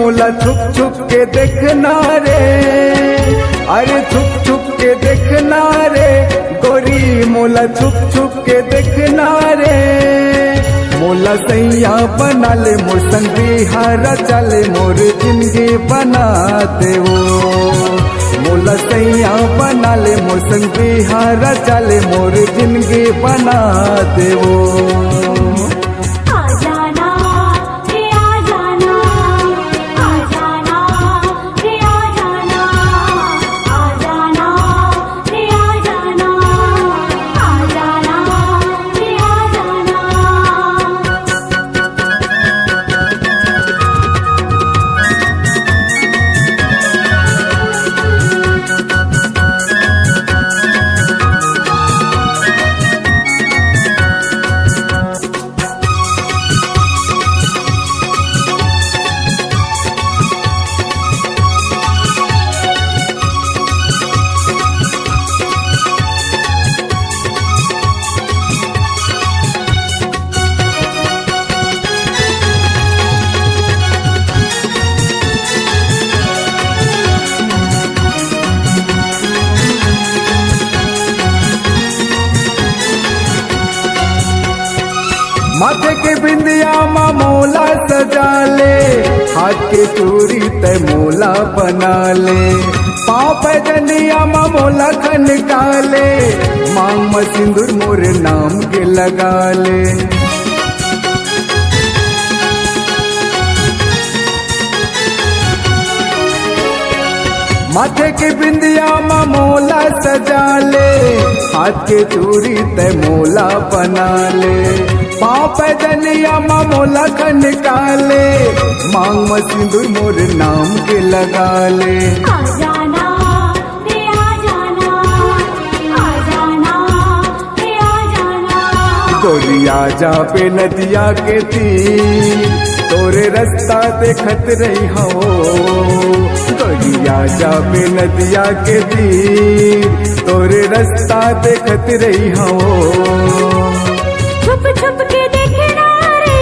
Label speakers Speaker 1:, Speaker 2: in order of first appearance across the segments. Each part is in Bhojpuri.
Speaker 1: मोला छुप छुप के देखना रे, अरे छुप छुप के देखना रे, गोरी मोला छुप छुप के देखना रे। मोला सैया बना ले मोर संग बिहारा चले, मोर जिंदगी बना दे वो। मोला सैया बना ले मोर संग बिहारा चले, मोर जिंदगी बना दे वो। माथे के बिंदिया माँ मोला सजा ले, हाथ के चूड़ी ते मोला बना ले, पाँव पे जनिया माँ मोला खनका ले, मांग में सिंदूर मोर नाम के लगा ले। माथे के बिंदिया माँ मोला सजा ले, हाथ के चूड़ी ते मोला बना ले, पाँव पे जनिया माँ मोला खनका ले, मांग में सिंदूर मोर नाम के लगा ले।
Speaker 2: आ जाना रे आ जाना, आ जाना रे आ जाना।
Speaker 1: गोरिया जा पे नदिया के तीर, तोरे रास्ता देखत रही हो। गोरिया जा पे नदिया के तीर, तोरे रास्ता देखत रही हो।
Speaker 2: छुप छुप के देखना रे,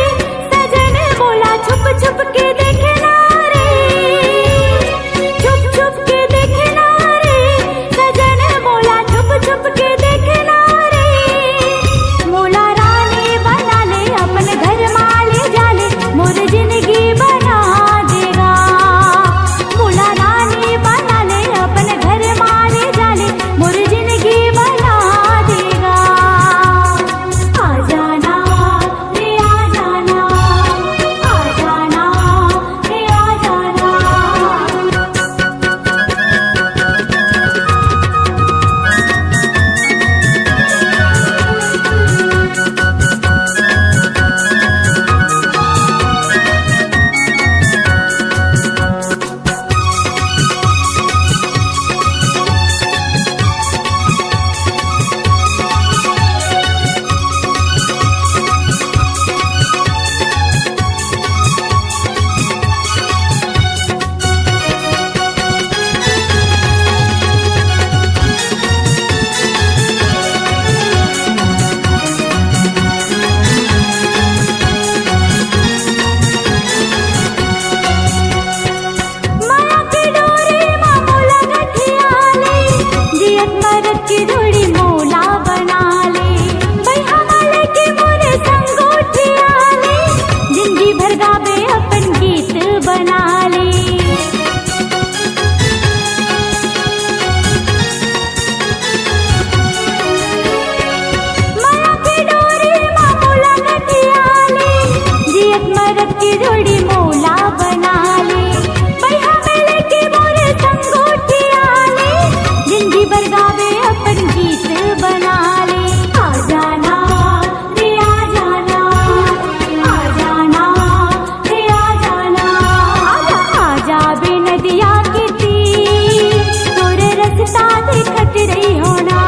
Speaker 2: सजन बोला छुप छुप के देखना रे, छुप छुप के देखना रे, सजन बोला छुप छुप के देखना रे। मोला रानी बना ले, अपन घर माले जाले, मोर जिंदगी बना देगा। मोला रानी बना ले, अपन घर माले जाले, मोर जिंदगी बना देगा। आ जाना रे आ जाना, आ जाना रे आ जाना। माया की डोरी माँ मोला गठिया ले, जियत मरद की डोरी मोला बना ले, बैहा वाले की मोरे संग उठिया ले, जिंदगी भर गावे अपन गीत बना ले। माया की डोरी माँ मोला गठिया ले, जियत मरद की डोरी मोला बना ले, बैहा वाले की मोरे संग उठिया ले, जिंदगी भर गावे अपन गीत बना ले। आ जाना रे आ जाना, आ जाना रे आ जाना। आ जा बे नदिया के तीर, तोरे रास्ता देखत रही होना।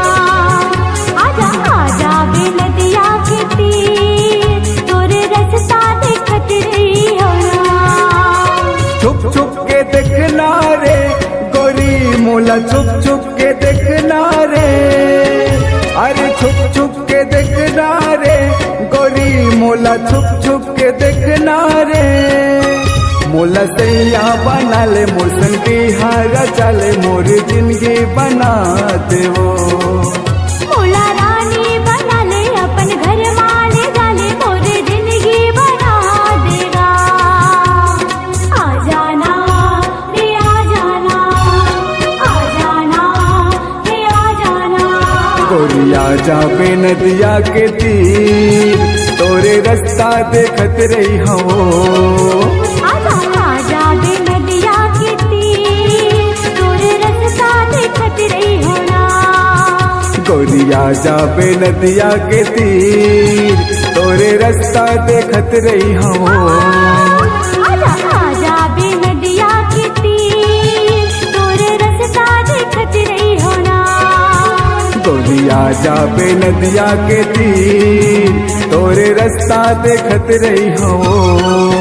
Speaker 2: आ जा बे नदिया के तीर, तोरे रास्ता देखत रही होना।
Speaker 1: छुप छुप के देखना रे, गोरी मोला छुप छुप के देखना रे, अरे छुप छुप के देखना रे, गोरी मोला छुप छुप के देखना रे। मोला सैया बना ले मोर संग बिहार चले मोर जिंदगी बना देवो
Speaker 2: मोला रानी बना ले अपन घर माले डाले मोर जिंदगी बना देगा आ जाना रे आ जाना आ जाना रे आ जाना
Speaker 1: गोरिया जाबे नदिया के तीर तोरे रास्ता देखत रही हो
Speaker 2: आजा आजा बे नदिया के तीर तोरे रास्ता देखत रही हो ना
Speaker 1: गोरिया जाबे नदिया के तीर तोरे रास्ता देखत रही हो
Speaker 2: आजा आजा बे नदिया के तीर तोरे रास्ता देखत रही हो ना
Speaker 1: गोरिया जाबे नदिया के तीर तोरे रास्ता देखत रही हो